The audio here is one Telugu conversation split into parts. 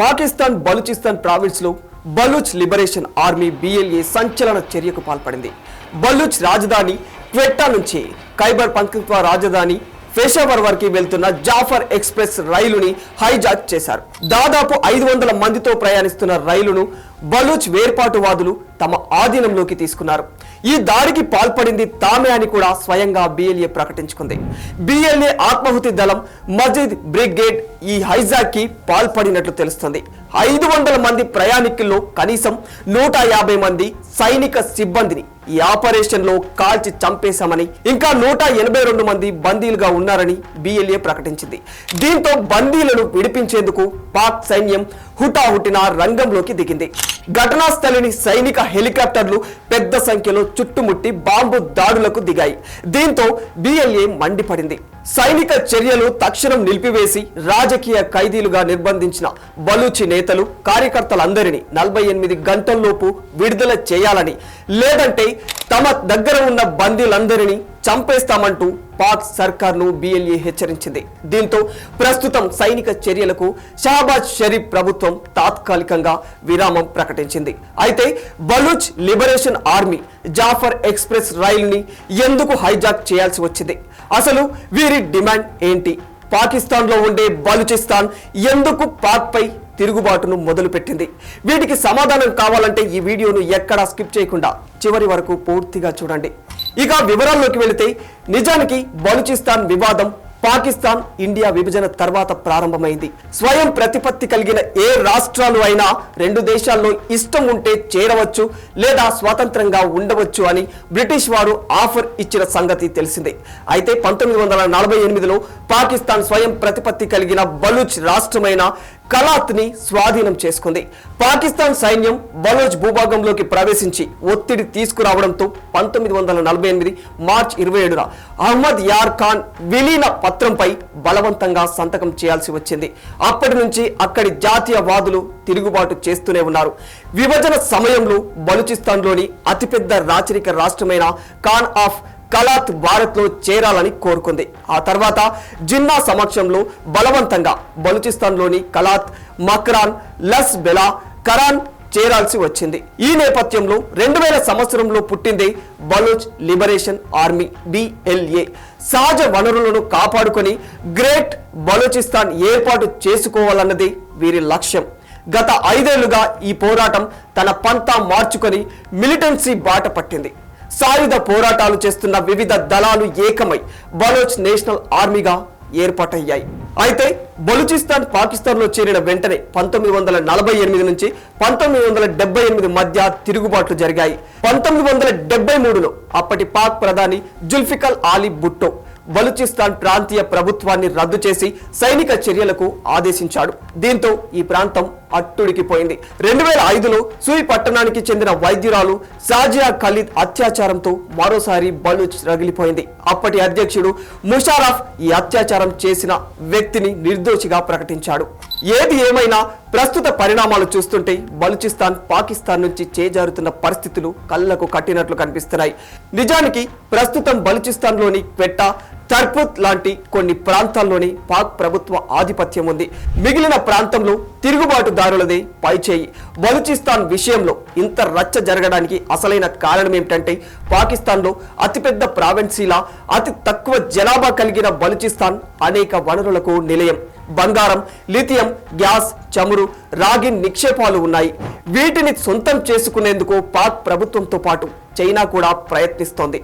పాకిస్తాన్ బలూచిస్తాన్ ప్రావిన్స్ లో బలూచ్ లిబరేషన్ ఆర్మీ BLA సంచలన చర్యకు పాల్పడింది. బలూచ్ రాజధాని క్వెట్టా నుంచి ఖైబర్ పఖ్తుంఖ్వా రాజధాని పెషావర్ వరకు వెళ్తున్న జాఫర్ ఎక్స్ప్రెస్ రైలుని హైజాక్ చేశారు. దాదాపు 500 మందితో ప్రయాణిస్తున్న రైలును బలూచ్ వేర్పాటువాదులు తమ ఆధీనంలోకి తీసుకున్నారు. ఈ దాడికి పాల్పడింది తామే అని కూడా స్వయంగా BLA ప్రకటించుకుంది. BLA ఆత్మాహుతి దళం మజీద్ బ్రిగేడ్ ఈ హైజాక్ కి పాల్పడినట్లు తెలుస్తుంది. 500 మంది ప్రయాణికుల్లో కనీసం 150 మంది సైనిక సిబ్బందిని ఈ ఆపరేషన్ లో కాల్చి చంపేశామని, ఇంకా 182 మంది బందీలుగా ఉన్నారని BLA ప్రకటించింది. దీంతో బందీలను విడిపించేందుకు పాక్ సైన్యం హుటాహుటిన రంగంలోకి దిగింది. ఘటనా స్థలిని సైనిక హెలికాప్టర్లు పెద్ద సంఖ్యలో చుట్టుముట్టి బాంబు దాడులకు దిగాయి. దీంతో BLA మండిపడింది. సైనిక చర్యలు తక్షణం నిలిపివేసి రాజకీయ ఖైదీలుగా నిర్బంధించిన బలూచి నేతలు కార్యకర్తలందరినీ 48 గంటల్లోపు విడుదల చేయాలని, లేదంటే తమ దగ్గర ఉన్న బందీలందరినీ చంపేస్తామంటూ పాక్ సర్కార్ను BLA హెచ్చరించింది. దీంతో ప్రస్తుతం సైనిక చర్యలకు షహబాజ్ షరీఫ్ ప్రభుత్వం తాత్కాలికంగా విరామం ప్రకటించింది. అయితే Baloch liberation army Jaffar express రైలుని ఎందుకు హైజాక్ చేయాల్సి వచ్చింది? అసలు వీరి డిమాండ్ ఏంటి? పాకిస్తాన్లో ఉండే బలూచిస్తాన్ ఎందుకు పాక్ పై తిరుగుబాటును మొదలుపెట్టింది? వీటికి సమాధానం కావాలంటే ఈ వీడియోను ఎక్కడా స్కిప్ చేయకుండా చివరి వరకు పూర్తిగా చూడండి. ఇక వివరాల్లోకి వెళితే, నిజానికి బలూచిస్తాన్ వివాదం పాకిస్తాన్ ఇండియా విభజన తర్వాత ప్రారంభమైంది. స్వయం ప్రతిపత్తి కలిగిన ఏ రాష్ట్రాలు అయినా రెండు దేశాల్లో ఇష్టం ఉంటే చేరవచ్చు లేదా స్వతంత్రంగా ఉండవచ్చు అని బ్రిటిష్ వారు ఆఫర్ ఇచ్చిన సంగతి తెలిసిందే. అయితే 1948లో పాకిస్తాన్ స్వయం ప్రతిపత్తి కలిగిన బలూచ్ రాష్ట్రమైన కలాత్ ని స్వాధీనం చేసుకుంది. పాకిస్తాన్ సైన్యం బలూచ్ భూభాగంలోకి ప్రవేశించి ఒత్తిడి తీసుకురావడంతో 1948 మార్చి 27న అహ్మద్ యార్ ఖాన్ విలీన పత్రంపై బలవంతంగా సంతకం చేయాల్సి వచ్చింది. అప్పటి నుంచి అక్కడి జాతీయవాదులు తిరుగుబాటు చేస్తూనే ఉన్నారు. విభజన సమయంలో బలూచిస్తాన్లోని అతిపెద్ద రాచరిక రాష్ట్రమైన ఖాన్ ఆఫ్ కలాత్ భారత్ లో చేరాలని కోరుకుంది. ఆ తర్వాత జిన్నా సమక్షంలో బలవంతంగా బలూచిస్తాన్లోని కలాత్, మక్రాన్, లస్ బెలా, కరాన్ చేరాల్సి వచ్చింది. ఈ నేపథ్యంలో 2000 సంవత్సరంలో పుట్టిందే బలూచ్ లిబరేషన్ ఆర్మీ BLA. సహజ వనరులను కాపాడుకొని గ్రేట్ బలూచిస్తాన్ ఏర్పాటు చేసుకోవాలన్నది వీరి లక్ష్యం. గత 5 ఏళ్లుగా ఈ పోరాటం తన పంతా మార్చుకొని మిలిటెన్సీ బాట పట్టింది. సాయుధ పోరాటాలు చేస్తున్న వివిధ దళాలు ఏకమై బలూచ్ నేషనల్ ఆర్మీగా ఏర్పాటయ్యాయి. అయితే బలూచిస్తాన్ పాకిస్తాన్లో చేరిన వెంటనే 1948 నుంచి 1978 మధ్య తిరుగుబాట్లు జరిగాయి. 1973లో అప్పటి పాక్ ప్రధాని జుల్ఫికర్ అలీ భుట్టో బలూచిస్తాన్ ప్రాంతీయ ప్రభుత్వాన్ని రద్దు చేసి సైనిక చర్యలకు ఆదేశించాడు. దీంతో ఈ ప్రాంతం అట్టుడికిపోయింది. 2005లో సూయి పట్టణానికి చెందిన వైద్యురాలు సాజియా ఖలీద్ అత్యాచారంతో మరోసారి బలూచ్ రగిలిపోయింది. అప్పటి అధ్యక్షుడు ముషారఫ్ ఈ అత్యాచారం చేసిన వ్యక్తిని నిర్దోషిగా ప్రకటించాడు. ఏది ఏమైనా ప్రస్తుత పరిణామాలు చూస్తుంటే బలూచిస్తాన్ పాకిస్తాన్ నుంచి చేజారుతున్న పరిస్థితులు కళ్లకు కట్టినట్లు కనిపిస్తున్నాయి. నిజానికి ప్రస్తుతం బలూచిస్తాన్లోని క్వెట్టా, తర్పుత్ లాంటి కొన్ని ప్రాంతాల్లోని పాక్ ప్రభుత్వ ఆధిపత్యం ఉంది. మిగిలిన ప్రాంతంలో తిరుగుబాటుదారులదే పైచేయి. బలూచిస్తాన్ విషయంలో ఇంత రచ్చ జరగడానికి అసలైన కారణం ఏమిటంటే, పాకిస్తాన్లో అతిపెద్ద ప్రావిన్సీలా అతి తక్కువ జనాభా కలిగిన బలూచిస్తాన్ అనేక వనరులకు నిలయం. బంగారం, లిథియం, గ్యాస్, చమురు, రాగి నిక్షేపాలు ఉన్నాయి. వీటిని సొంతం చేసుకునేందుకు పాక్ ప్రభుత్వంతో పాటు చైనా కూడా ప్రయత్నిస్తోంది.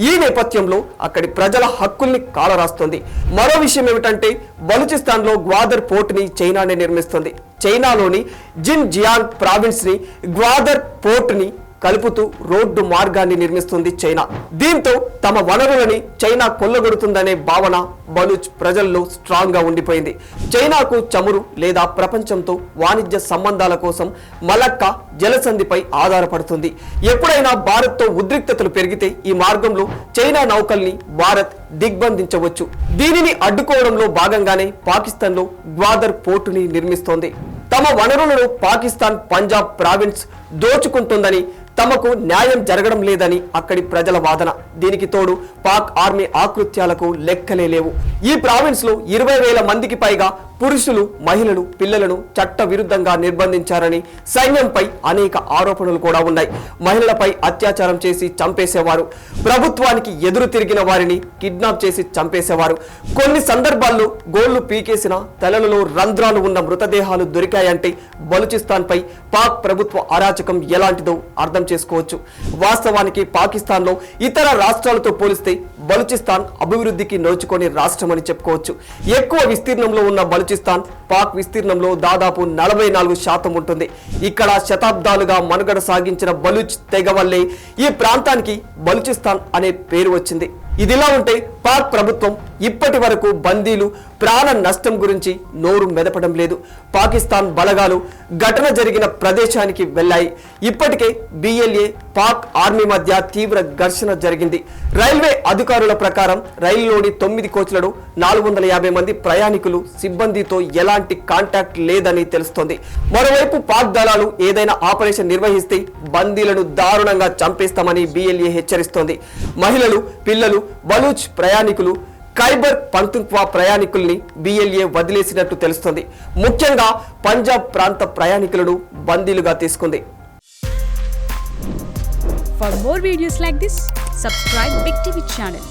ఈ నేపథ్యంలో అక్కడి ప్రజల హక్కుల్ని కాలరాస్తోంది. మరో విషయం ఏమిటంటే, బలూచిస్తాన్లో గ్వాదర్ పోర్టుని చైనానే నిర్మిస్తుంది. చైనాలోని జిన్ జియాంగ్ ప్రావిన్స్ ని గ్వాదర్ పోర్టుని కలుపుతూ రోడ్డు మార్గాన్ని నిర్మిస్తుంది చైనా. దీంతో తమ వనరులని చైనా కొల్లగొడుతుందనే భావన బలూచ్ ప్రజల్లో స్ట్రాంగ్ గా ఉండిపోయింది. చైనాకు చమురు లేదా ప్రపంచంతో వాణిజ్య సంబంధాల కోసం మలక్కా జలసంధిపై ఆధారపడుతుంది. ఎప్పుడైనా భారత్తో ఉద్రిక్తతలు పెరిగితే ఈ మార్గంలో చైనా నౌకల్ని భారత్ దిగ్బంధించవచ్చు. దీనిని అడ్డుకోవడంలో భాగంగానే పాకిస్తాన్లో గ్వాదర్ పోర్టుని నిర్మిస్తోంది. తమ వనరులను పాకిస్తాన్ పంజాబ్ ప్రావిన్స్ దోచుకుంటుందని, తమకు న్యాయం జరగడం లేదని అక్కడి ప్రజల వాదన. దీనికి తోడు పాక్ ఆర్మీ ఆకృత్యాలకు లెక్కలే లేవు. ఈ ప్రావిన్స్ లో 20,000 మందికి పైగా పురుషులు, మహిళలు, పిల్లలను చట్ట విరుద్ధంగా నిర్బంధించారని సైన్యంపై అనేక ఆరోపణలు కూడా ఉన్నాయి. మహిళలపై అత్యాచారం చేసి చంపేసేవారు, ప్రభుత్వానికి ఎదురు తిరిగిన వారిని కిడ్నాప్ చేసి చంపేసేవారు. కొన్ని సందర్భాల్లో గోళ్లు పీకేసిన, తలలలో రంధ్రాలు ఉన్న మృతదేహాలు దొరికాయంటే బలూచిస్తాన్పై పాక్ ప్రభుత్వ అరాచకం ఎలాంటిదో అర్థం చేసుకోవచ్చు. వాస్తవానికి పాకిస్తాన్లో ఇతర రాష్ట్రాలతో పోలిస్తే బలూచిస్తాన్ అభివృద్ధికి నోచుకొని రాష్ట్రమని చెప్పుకోవచ్చు. ఎక్కువ విస్తీర్ణంలో ఉన్న బలూచిస్తాన్ పాక్ విస్తీర్ణంలో దాదాపు 44% ఉంటుంది. ఇక్కడ శతాబ్దాలుగా మనుగడ సాగించిన బలూచ్ తెగ వల్లే ఈ ప్రాంతానికి బలూచిస్తాన్ అనే పేరు వచ్చింది. ఇదిలా ఉంటే పాక్ ప్రభుత్వం ఇప్పటి వరకు బందీలు ప్రాణ నష్టం గురించి నోరు మెదపడం లేదు. పాకిస్తాన్ బలగాలు ఘటన జరిగిన ప్రదేశానికి వెళ్ళాయి. ఇప్పటికే BLA పాక్ ఆర్మీ మధ్య తీవ్ర ఘర్షణ జరిగింది. రైల్వే అధికారుల ప్రకారం రైలులోని 9 కోచ్లలో 450 మంది ప్రయాణికులు సిబ్బందితో ఎలాంటి కాంటాక్ట్ లేదని తెలుస్తోంది. మరోవైపు పాక్ దళాలు ఏదైనా ఆపరేషన్ నిర్వహిస్తే బందీలను దారుణంగా చంపేస్తామని BLA హెచ్చరిస్తోంది. మహిళలు, పిల్లలు, బలూచ్ ప్రయాణికులు, ఖైబర్ పఖ్తూన్ఖ్వా ప్రయాణికుల్ని BLA వదిలేసినట్టు తెలుస్తోంది. ముఖ్యంగా పంజాబ్ ప్రాంత ప్రయాణికులను బందీలుగా తీసుకుంది. For more videos like this, subscribe Big TV channel.